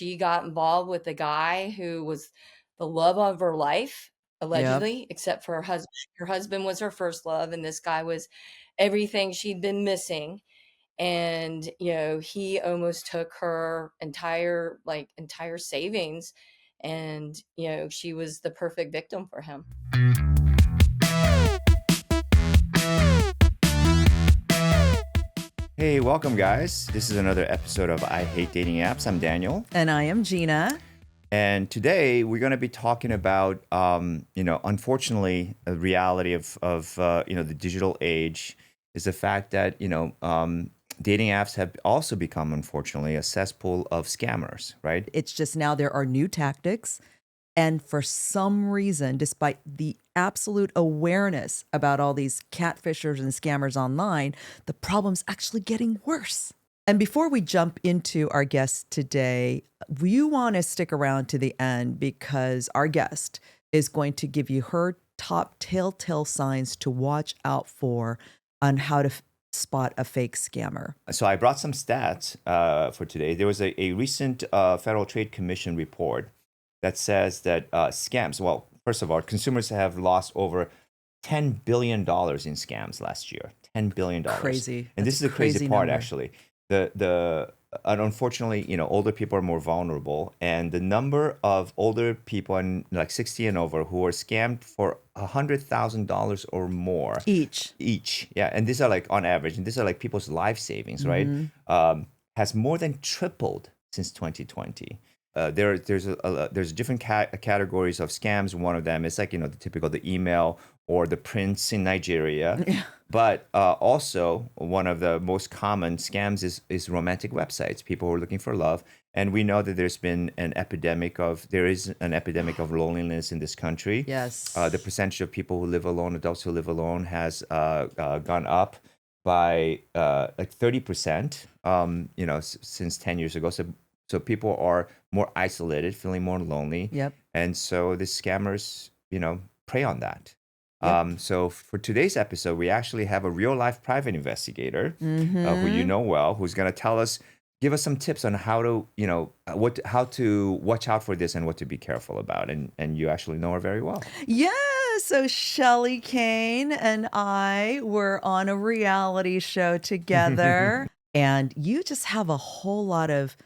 she got involved with a guy who was the love of her life, Yep. allegedly, except for her husband. Her husband was her first love, and this guy was everything she'd been missing. And he almost took her entire savings, and she was the perfect victim for him. Hey, welcome, guys. This is another episode of I Hate Dating Apps. I'm Daniel. And I am Gina. And today we're going to be talking about, unfortunately, the reality of the digital age is the fact that, dating apps have also become, unfortunately, a cesspool of scammers, right? It's just now there are new tactics. And for some reason, despite the absolute awareness about all these catfishers and scammers online, the problem's actually getting worse. And before we jump into our guest today, you want to stick around to the end because our guest is going to give you her top telltale signs to watch out for on how to spot a fake scammer. So I brought some stats for today. There was a recent Federal Trade Commission report that says that scams, well, first of all, consumers have lost over $10 billion in scams last year. $10 billion. Crazy. And this That's is a the crazy crazy part, number. actually. And unfortunately, older people are more vulnerable. And the number of older people and like 60 and over who are scammed for $100,000 or more Each. yeah, and these are like on average, and these are like people's life savings, right? Mhm. Has more than tripled since 2020. There's different categories of scams. One of them is like the typical the email or the prince in Nigeria, Yeah. but also one of the most common scams is romantic websites. People who are looking for love, and we know that there is an epidemic of loneliness in this country. Yes. The percentage of people who live alone, adults who live alone, has gone up by like 30%. Since 10 years ago. So people are more isolated, feeling more lonely, Yep. and so the scammers, prey on that. Yep. So for today's episode, we actually have a real life private investigator who you Mm-hmm. know well, who's going to give us some tips on how to, how to watch out for this and what to be careful about. And you actually know her very well. Yeah. So Shelley Cain and I were on a reality show together, and you just have a whole lot of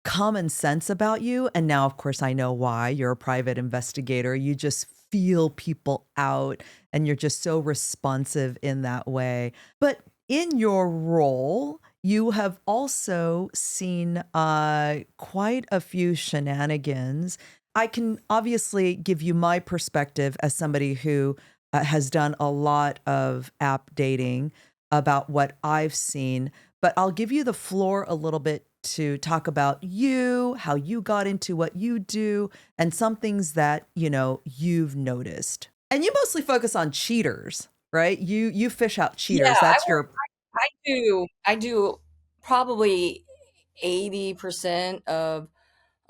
common sense about you. And now, of course, I know why. You're a private investigator. You just feel people out, and you're just so responsive in that way. But in your role, you have also seen quite a few shenanigans. I can obviously give you my perspective as somebody who has done a lot of app dating about what I've seen, but I'll give you the floor a little bit to talk about you, how you got into what you do, and some things that, you've noticed. And you mostly focus on cheaters, right? You fish out Yeah, cheaters. That's your I do probably 80% of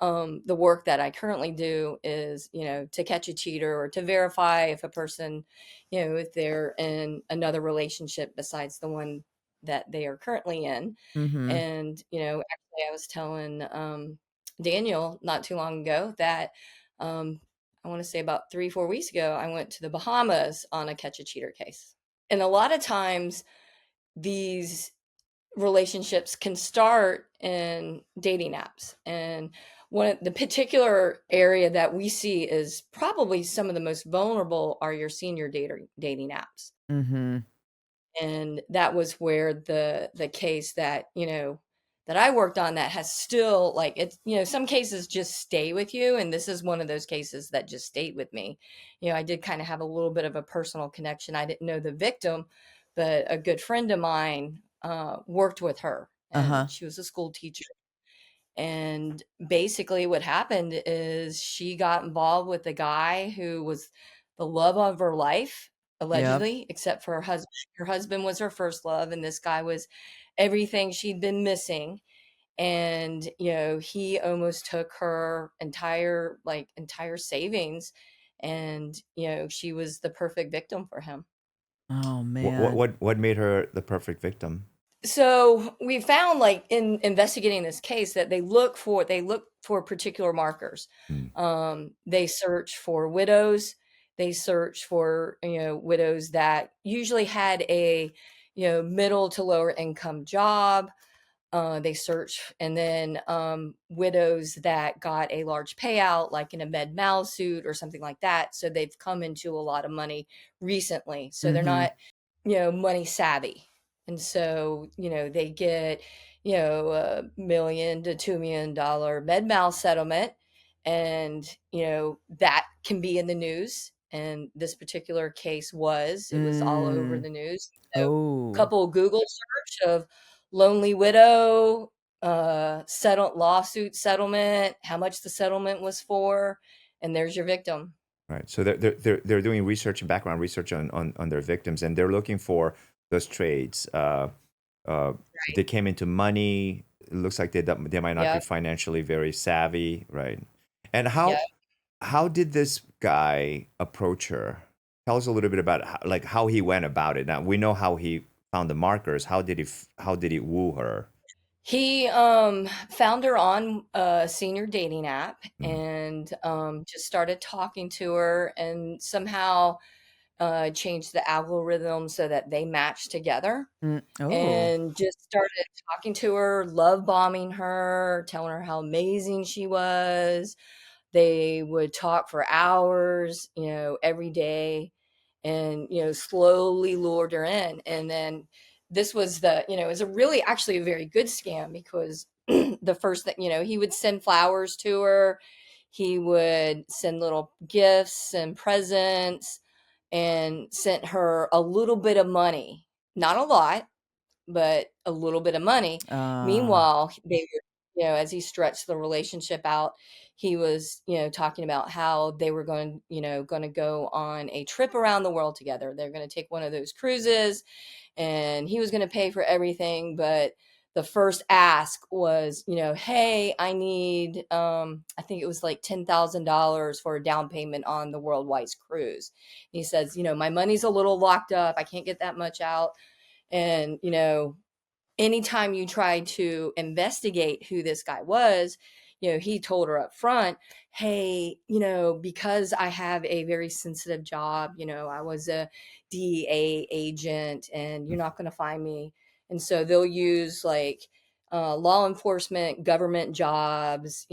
the work that I currently do is, to catch a cheater or to verify if a person, if they're in another relationship besides the one that they are currently in. mhm. And, actually, I was telling Daniel not too long ago that I want to say about 3, 4 weeks ago, I went to the Bahamas on a catch a cheater case. And a lot of times, these relationships can start in dating apps. And one of the particular area that we see is probably some of the most vulnerable are your senior dating apps. Mhm. And that was where the case that, that I worked on that has still like it's, some cases just stay with you. And this is one of those cases that just stayed with me. I did kind of have a little bit of a personal connection. I didn't know the victim, but a good friend of mine worked with her, and Uh-huh. she was a school teacher. And basically, what happened is she got involved with a guy who was the love of her life, Yep. allegedly, except for her husband. Her husband was her first love, and this guy was everything she'd been missing. And he almost took her entire savings, and she was the perfect victim for him. Oh What what man. what what made her the perfect victim? So we found, like, in investigating this case, that they look for particular markers. Mm. They search for widows. They search for, widows that usually had a, middle to lower income job. They search, and then widows that got a large payout, like in a med mal suit or something like that. So they've come into a lot of money recently. So they're Mm-hmm. not, money savvy. And so, they get, $1 million to $2 million med mal settlement. And, that can be in the news. And this particular case it was all over Mm. the news. So, Oh. couple Google search of lonely widow, lawsuit settlement, how much the settlement was for, and there's your victim. Right. So they're doing research and background research on their victims, and they're looking for those trades. Uh, Right. they came into money. It looks like they might not be Yep. financially very savvy, right? And Yep. how did this guy approach her? Tell us a little bit about how he went about it. Now we know how he found the markers. How did he woo her? He found her on a senior dating app Mm. and just started talking to her, and somehow changed the algorithm so that they matched together, Oh. and just started talking to her, love bombing her, telling her how amazing she was. They would talk for hours, every day, and, slowly lured her in. And then this was it was a really actually a very good scam, because the first thing, he would send flowers to her. He would send little gifts and presents, and sent her a little bit of money, not a lot, but a little bit of money. Uh, Meanwhile, they were, as he stretched the relationship out, he was, talking about how they were going to go on a trip around the world together. They're going to take one of those cruises, and he was going to pay for everything. But the first ask was, hey, I need, I think it was like $10,000 for a down payment on the worldwide cruise. And he says, my money's a little locked up. I can't get that much out. And, anytime you tried to investigate who this guy was, he told her up front, hey, because I have a very sensitive job, I was a DEA agent, and you're not going to find me. And so they'll use like law enforcement, government jobs,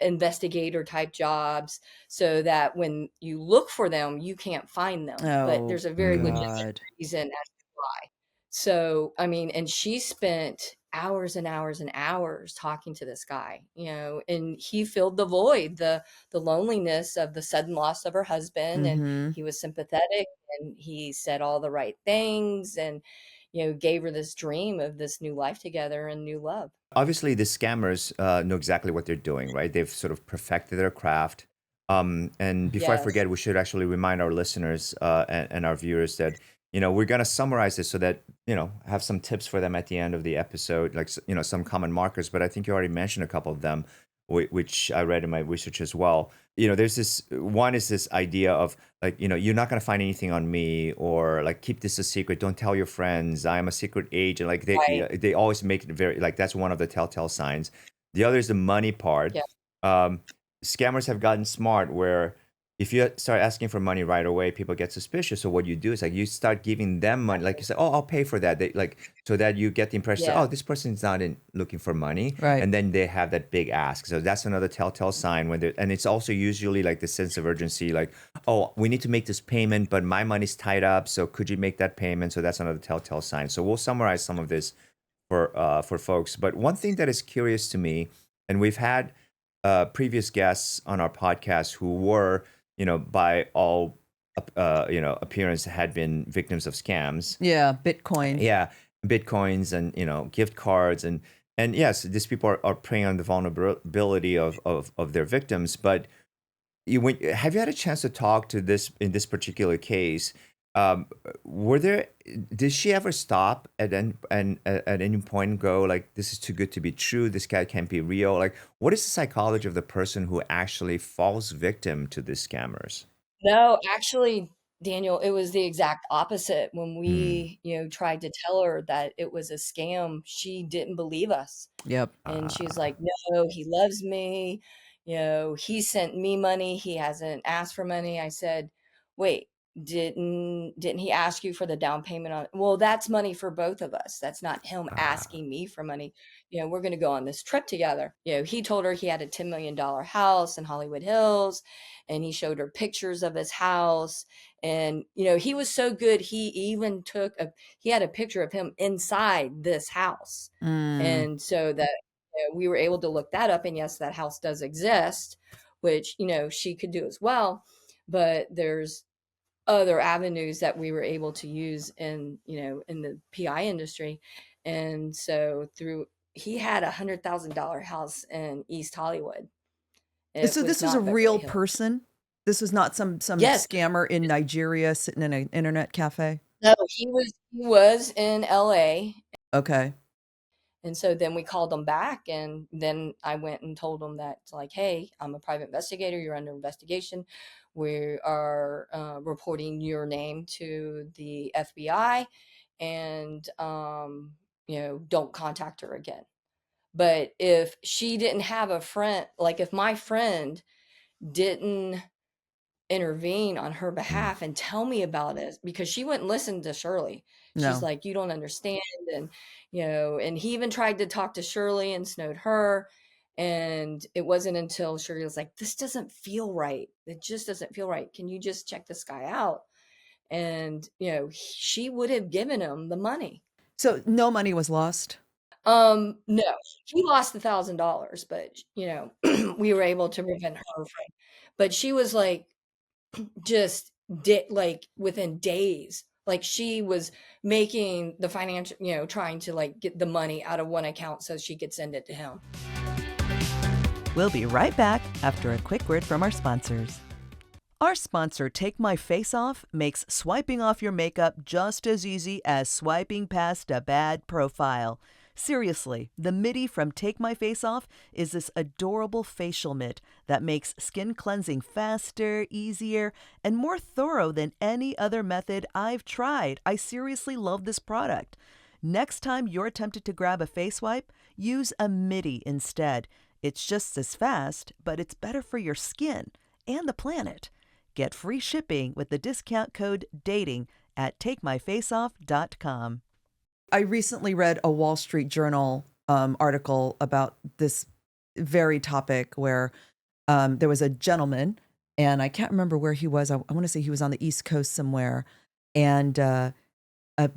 investigator type jobs, so that when you look for them, you can't find them. But oh there's a very Mm. legitimate God. reason as to why. So, I mean, and she spent hours and hours and hours talking to this guy, and he filled the void, the loneliness of the sudden loss of her husband, and Mm-hmm. he was sympathetic, and he said all the right things, and gave her this dream of this new life together and new love. Obviously, the scammers know exactly what they're doing, right? They've sort of perfected their craft. And before I Yes. forget, we should actually remind our listeners and our viewers that we're going to summarize this so that have some tips for them at the end of the episode, like some common markers. But I think you already mentioned a couple of them, which I read in my research as well. There's this one is this idea of like you're not going to find anything on me, or like keep this a secret, don't tell your friends, I am a secret agent. Like Right. they always make it very, like, that's one of the telltale signs. The other is the money part. Yeah. um Scammers have gotten smart where if you start asking for money right away, people get suspicious. So what you do is like you start giving them money, like you say, oh, I'll pay for that. They like, so that you get the impression, Yeah. oh, this person's not in looking for money. Right. And then they have that big ask. So that's another telltale sign when they, and it's also usually like the sense of urgency, like, oh, we need to make this payment, but my money's tied up. So could you make that payment? So that's another telltale sign. So we'll summarize some of this for folks. But one thing that is curious to me, and we've had previous guests on our podcast who were, by all appearance, had been victims of scams. Yeah. Bitcoin. Yeah, bitcoins and gift cards, and yes, these people are preying on the vulnerability of their victims. But have you had a chance to talk to this in this particular case? Were there Did she ever stop at any point and go like, this is too good to be true, this guy can't be real? Like, what is the psychology of the person who actually falls victim to these scammers? No, actually, Daniel, it was the exact opposite. When Mm. we, tried to tell her that it was a scam, she didn't believe us. Yep. And she was like, Ah. "No, he loves me. He sent me money. He hasn't asked for money." I said, "Wait, didn't he ask you for the down payment on?" "Well, that's money for both of us. That's not him Ah. asking me for money. We're going to go on this trip together." He told her he had a $10 million house in Hollywood Hills, and he showed her pictures of his house. And he was so good. He even he had a picture of him inside this house, Mm. and so that we were able to look that up. And yes, that house does exist, which she could do as well. But there's other avenues that we were able to use in the PI industry. And so through he had $100,000 house in East Hollywood. It So was this was a not Beverly real Hills. person? This was not some Yes. scammer in Nigeria sitting in an internet cafe? No, he was in LA. Okay. And so then we called them back, and then I went and told them that, like, "Hey, I'm a private investigator. You're under investigation. We are reporting your name to the FBI, and don't contact her again." But if she didn't have a friend, like if my friend didn't intervene on her Mm. behalf and tell me about it, because she wouldn't listen to Shirley. She's No. like, "You don't understand." And and he even tried to talk to Shirley and snowed her. And it wasn't until Shirley was like, "This doesn't feel right. It just doesn't feel right. Can you just check this guy out?" And she would have given him the money. So no money was lost? No, he lost $1,000, but we were able to prevent her from. But she was like, just like within days, like she was making the financial, trying to like get the money out of one account so she could send it to him. We'll be right back after a quick word from our sponsors. Our sponsor, Take My Face Off, makes swiping off your makeup just as easy as swiping past a bad profile. Seriously, the Midi from Take My Face Off is this adorable facial mitt that makes skin cleansing faster, easier, and more thorough than any other method I've tried. I seriously love this product. Next time you're tempted to grab a face wipe, use a Midi instead. It's just as fast, but it's better for your skin and the planet. Get free shipping with the discount code DATING at takemyfaceoff.com. I recently read a Wall Street Journal article about this very topic where there was a gentleman, and I can't remember where he was. I want to say he was on the East Coast somewhere. And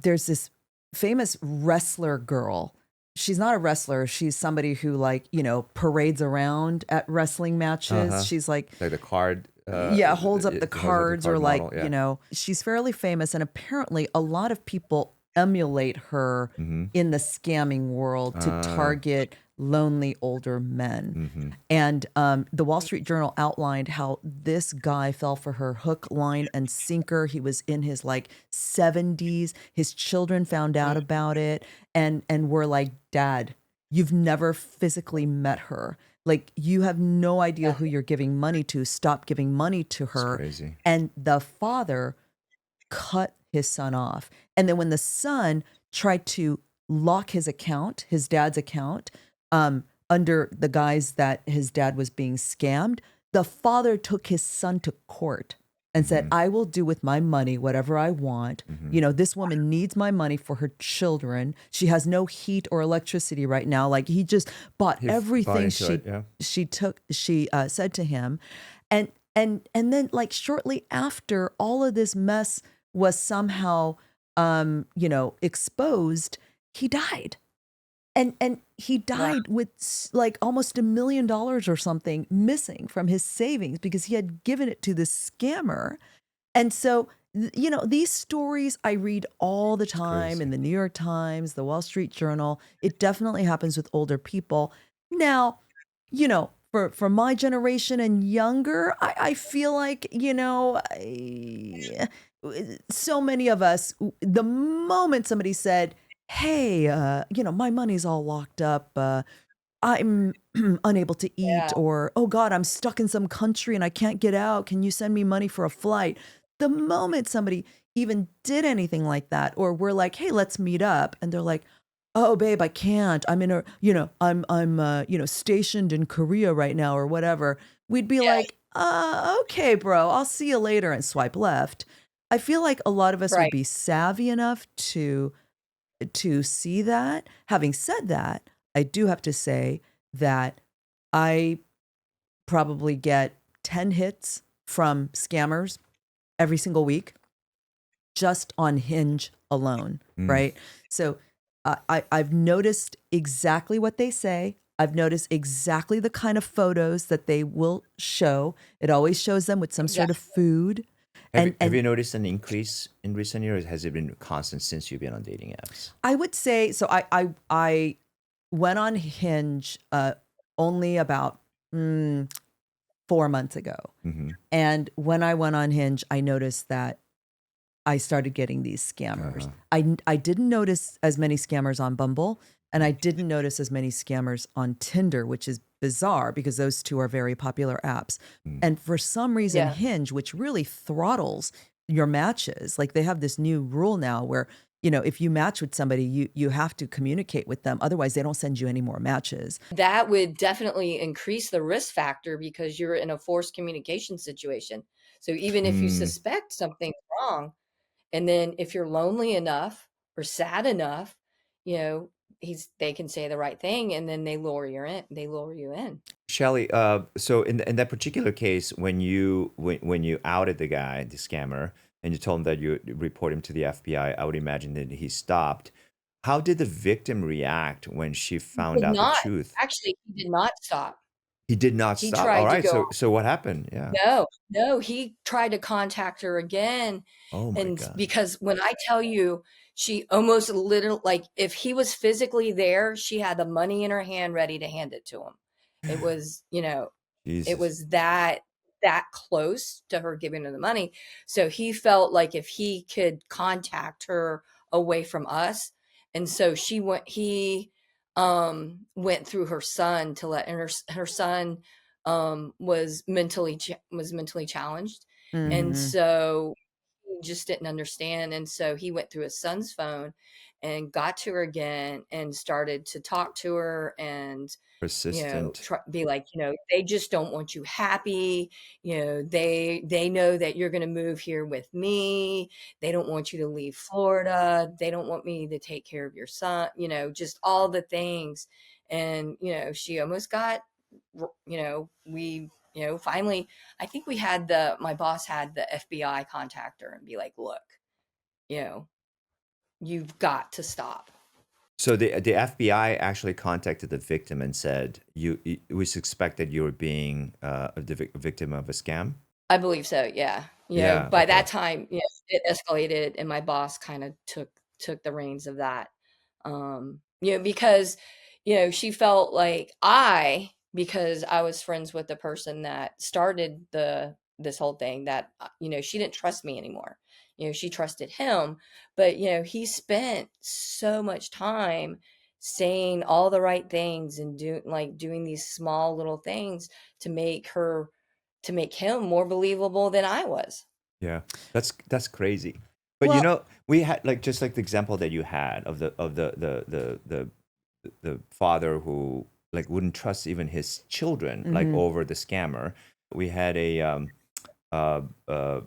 there's this famous wrestler girl. She's not a wrestler. She's somebody who parades around at wrestling matches. Uh-huh. She's like the card. Yeah, holds up the Holds up the cards or card model. Yeah. she's fairly famous. And apparently a lot of people emulate her Mm-hmm. in the scamming world to target lonely older men. Mm-hmm. And the Wall Street Journal outlined how this guy fell for her hook, line, and sinker. He was in his 70s. His children found out about it and were like, "Dad, you've never physically met her. Like, you have no idea who you're giving money to. Stop giving money to It's her." crazy. And the father cut his son off. And then when the son tried to lock his account, his dad's account, under the guise that his dad was being scammed, the father took his son to court and said, Mm-hmm. "I will do with my money whatever I want. Mm-hmm. This woman needs my money for her children. She has no heat or electricity right now." Like, he just bought He bought everything into it, yeah. she said to him. And then shortly after all of this mess was somehow exposed, he died. And he died with almost $1 million or something missing from his savings because he had given it to this scammer. And so, these stories I read all the time in crazy. the New York Times, the Wall Street Journal. It definitely happens with older people. Now, for my generation and younger, I feel like, so many of us, the moment somebody said, "Hey, my money's all locked up. I'm unable to eat," Yeah. or, "Oh God, I'm stuck in some country and I can't get out. Can you send me money for a flight?" the moment somebody even did anything like that, or we're like, hey, let's meet up, and they're like, oh, babe, I can't. I'm in a, I'm stationed in Korea right now or whatever. We'd be Yeah, like, okay, bro, I'll see you later and swipe left. I feel like a lot of us would right. be savvy enough to see that. Having said that, I do have to say that I probably get 10 hits from scammers every single week just on Hinge alone, Mm. right? So I've noticed exactly what they say. I've noticed exactly the kind of photos that they will show. It always shows them with some sort of Exactly. food. Have And you noticed an increase in recent years? Has it been constant since you've been on dating apps? I would say so. I went on Hinge only about 4 months ago, Mm-hmm. and when I went on Hinge, I noticed that I started getting these scammers. Uh-huh. I didn't notice as many scammers on Bumble, and I didn't notice as many scammers on Tinder, which is bizarre because those two are very popular apps. Mm. And for some reason, Yeah. Hinge, which really throttles your matches, like they have this new rule now where, if you match with somebody, you have to communicate with them. Otherwise, they don't send you any more matches. That would definitely increase the risk factor because you're in a forced communication situation. So even if you Mm. suspect something's wrong, and then if you're lonely enough or sad enough, you know, they can say the right thing and then they lure you in. Shelley, so in that particular case, when you outed the guy, the scammer, and you told him that you report him to the FBI, I would imagine that he stopped. How did the victim react when she He found did out the not. truth? Actually, he did not stop. He did not He stop. All tried to right. go So what happened? Yeah. No, no, he tried to contact her again, Oh my and God. because when I tell you, she almost literally like, if he was physically there, she had the money in her hand ready to hand it to him. It was, it Jesus. was that close to her giving her the money. So he felt like if he could contact her away from us, and so he went through her son to let, and her son was mentally challenged, and Hmm. so he just didn't understand, and so he went through his son's phone and got to her again and started to talk to her and Persistent. be like, they just don't want you happy. They know that you're going to move here with me. They don't want you to leave Florida. They don't want me to take care of your son, just all the things. And, she almost got, we, finally, I think my boss had the FBI contact her and be like, look, you know, you've got to stop. So the FBI actually contacted the victim and said it was suspected you were being victim of a scam. I believe so, yeah. Yeah. By Okay. that time, it escalated and my boss kind of took the reins of that. Because, she felt like because I was friends with the person that started this whole thing, that, she didn't trust me anymore. She trusted him, but, he spent so much time saying all the right things and doing these small little things to to make him more believable than I was. Yeah. That's crazy. But Well, we had like just like the example that you had of the father who like wouldn't trust even his children like mhm, over the scammer. We had a uh, uh,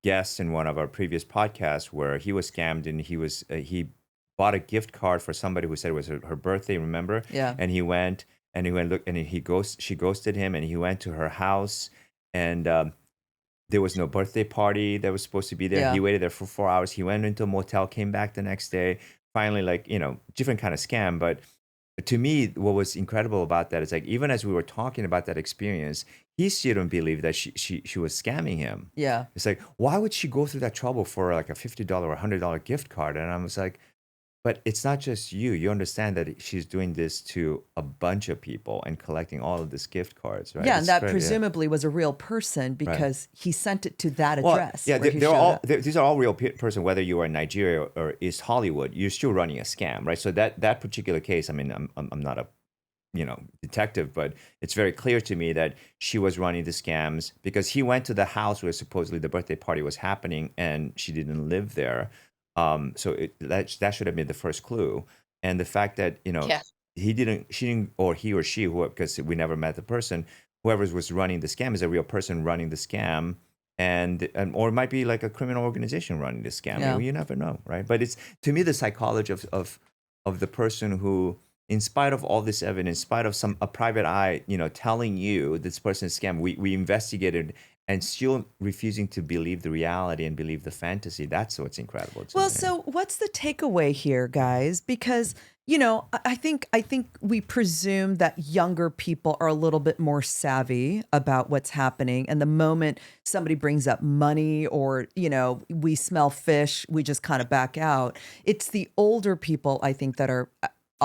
guest in one of our previous podcasts where he was scammed and he bought a gift card for somebody who said it was her birthday, remember? yeah, And he went look and she ghosted him and he went to her house and there was no birthday party that was supposed to be there. He yeah. waited there for 4 hours. He went into a motel, came back the next day. Finally, like, different kind of scam. But to me, what was incredible about that is like, even as we were talking about that experience, he still didn't believe that she was scamming him. Yeah. It's like, why would she go through that trouble for like a $50 or $100 gift card? And I was like, but it's not just you. You understand that she's doing this to a bunch of people and collecting all of these gift cards, right? Yeah, and It's that crazy. Yeah. presumably was a real person Right. because he sent it to that Well, address yeah, where he they're showed all up. these are all real person. Whether you are in Nigeria or East Hollywood, you're still running a scam, right? So that particular case, I mean, I'm not a detective, but it's very clear to me that she was running the scams because he went to the house where supposedly the birthday party was happening, and she didn't live there. That should have been the first clue, and the fact that Yeah. she didn't, or he or she, who, because we never met the person, whoever was running the scam is a real person running the scam, and or it might be like a criminal organization running the scam. Yeah. You never know, right? But it's, to me, the psychology of the person who, in spite of all this evidence, in spite of a private eye, telling you this person's scam, we investigated, and still refusing to believe the reality and believe the fantasy. That's what's incredible to Well, me. so what's the takeaway here, guys? Because I think we presume that younger people are a little bit more savvy about what's happening, and the moment somebody brings up money or we smell fish, we just kind of back out. It's the older people, I think, that are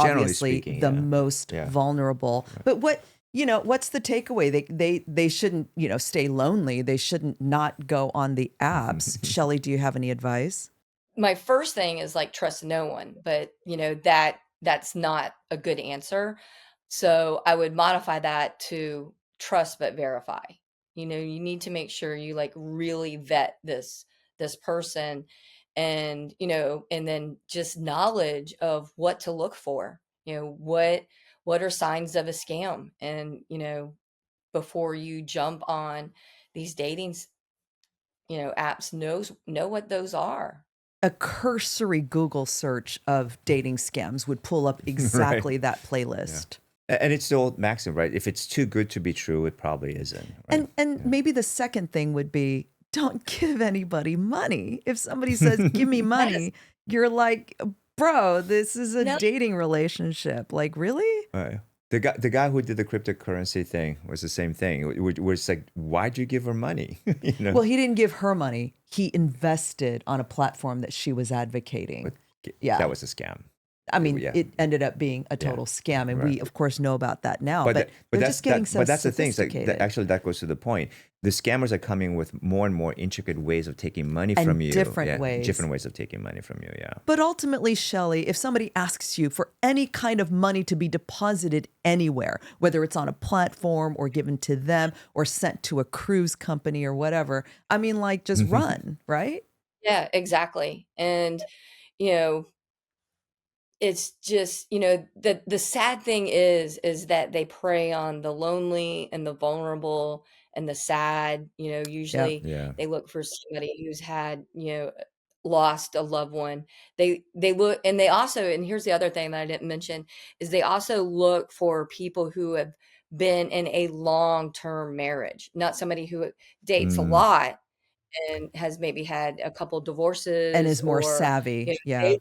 Generally obviously speaking, the yeah. most Yeah. vulnerable. But what's the takeaway? They shouldn't stay lonely. They shouldn't not go on the apps. Shelley, do you have any advice? My first thing is like trust no one, but that's not a good answer. So I would modify that to trust but verify. You need to make sure you like really vet this person, and then just knowledge of what to look for. What are signs of a scam, and before you jump on these apps, know what those are. A cursory Google search of dating scams would pull up Right. exactly that playlist. And it's the old maxim, right? If it's too good to be true, it probably isn't. Right? And maybe the second thing would be, don't give anybody money. If somebody says, give me Yes. money, you're like, bro, this is a No. dating relationship. Like, really? Right. The guy who did the cryptocurrency thing was the same thing. Where it's like, why'd you give her money? Well, he didn't give her money. He invested on a platform that she was advocating. Yeah. That was a scam. I mean, Yeah. it ended up being a total scam, and we, Right. of course, know about that now. But But they're that's just getting so but that's the thing. It's like, sophisticated. actually, that goes to the point. The scammers are coming with more and more intricate ways of taking money And from you. different ways. Different ways of taking money from you. Yeah. But ultimately, Shelley, if somebody asks you for any kind of money to be deposited anywhere, whether it's on a platform or given to them or sent to a cruise company or whatever, I mean, like, just run, right? Yeah, exactly. And it's just the sad thing is that they prey on the lonely and the vulnerable and the sad. Usually Yeah. they look for somebody who's had lost a loved one. They look, and they also, and here's the other thing that I didn't mention, is they also look for people who have been in a long-term marriage, not somebody who dates a Mm. lot and has maybe had a couple And divorces, is more or savvy. Yeah.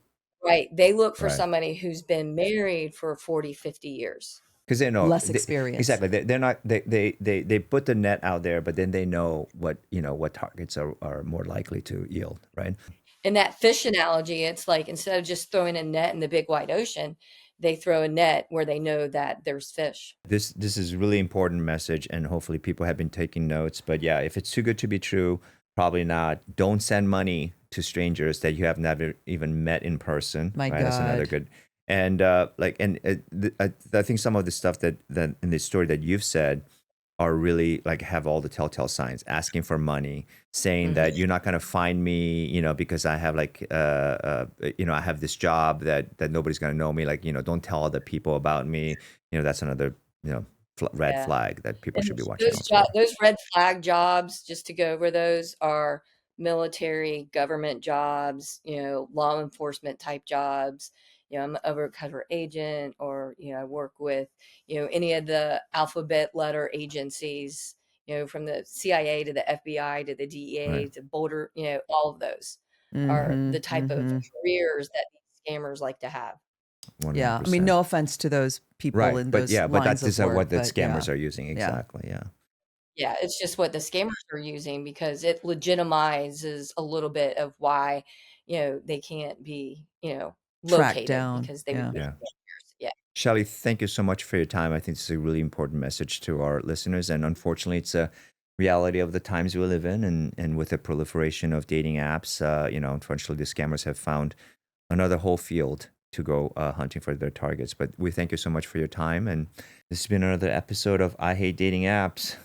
they look for Right. somebody who's been married for 40, 50 years. Because they know Less experience. exactly. They're not. They put the net out there, but then they know what targets are more likely to yield. Right. In that fish analogy, it's like instead of just throwing a net in the big wide ocean, they throw a net where they know that there's fish. This is a really important message, and hopefully people have been taking notes. But yeah, if it's too good to be true, probably not. Don't send money to strangers that you have never even met in person. My right? That's another God. good. And I think some of the stuff that in the story that you've said are really like have all the telltale signs. Asking for money, saying that you're not going to find me, because I have like I have this job that nobody's going to know me. Like, don't tell other people about me. That's another red Yeah. flag that people And should be watching out for. those red flag jobs, just to go over those, are military, government jobs, law enforcement type jobs. I'm an undercover agent, or I work with any of the alphabet letter agencies, from the CIA to the FBI to the DEA Right. to Boulder. All of those are Mm-hmm. the type of careers that these scammers like to have. 100%. Yeah. I mean, no offense to those people Right. in But those yeah, but lines that is of work. what the but yeah. scammers are using. Exactly. Yeah. Yeah, it's just what the scammers are using, because it legitimizes a little bit of why, they can't be, Tracked located, down. because they Yeah. would be Yeah. scammers. Yeah. Shelley, thank you so much for your time. I think this is a really important message to our listeners. And unfortunately, it's a reality of the times we live in. And with the proliferation of dating apps, unfortunately, the scammers have found another whole field to go hunting for their targets. But we thank you so much for your time. And this has been another episode of I Hate Dating Apps.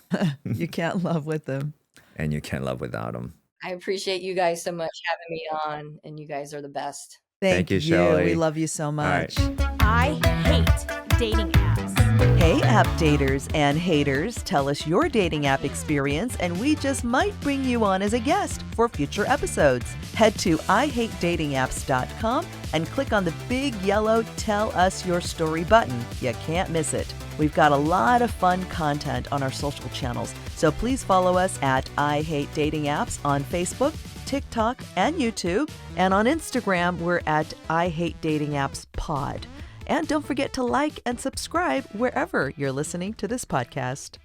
You can't love with them. And you can't love without them. I appreciate you guys so much having me on, and you guys are the best. Thank you, Shelley. We love you so much. I hate dating apps. Hey, app daters and haters, tell us your dating app experience, and we just might bring you on as a guest for future episodes. Head to ihatedatingapps.com and click on the big yellow Tell Us Your Story button. You can't miss it. We've got a lot of fun content on our social channels, so please follow us at I Hate Dating Apps on Facebook, TikTok, and YouTube. And on Instagram, we're at I Hate Dating Apps Pod. And don't forget to like and subscribe wherever you're listening to this podcast.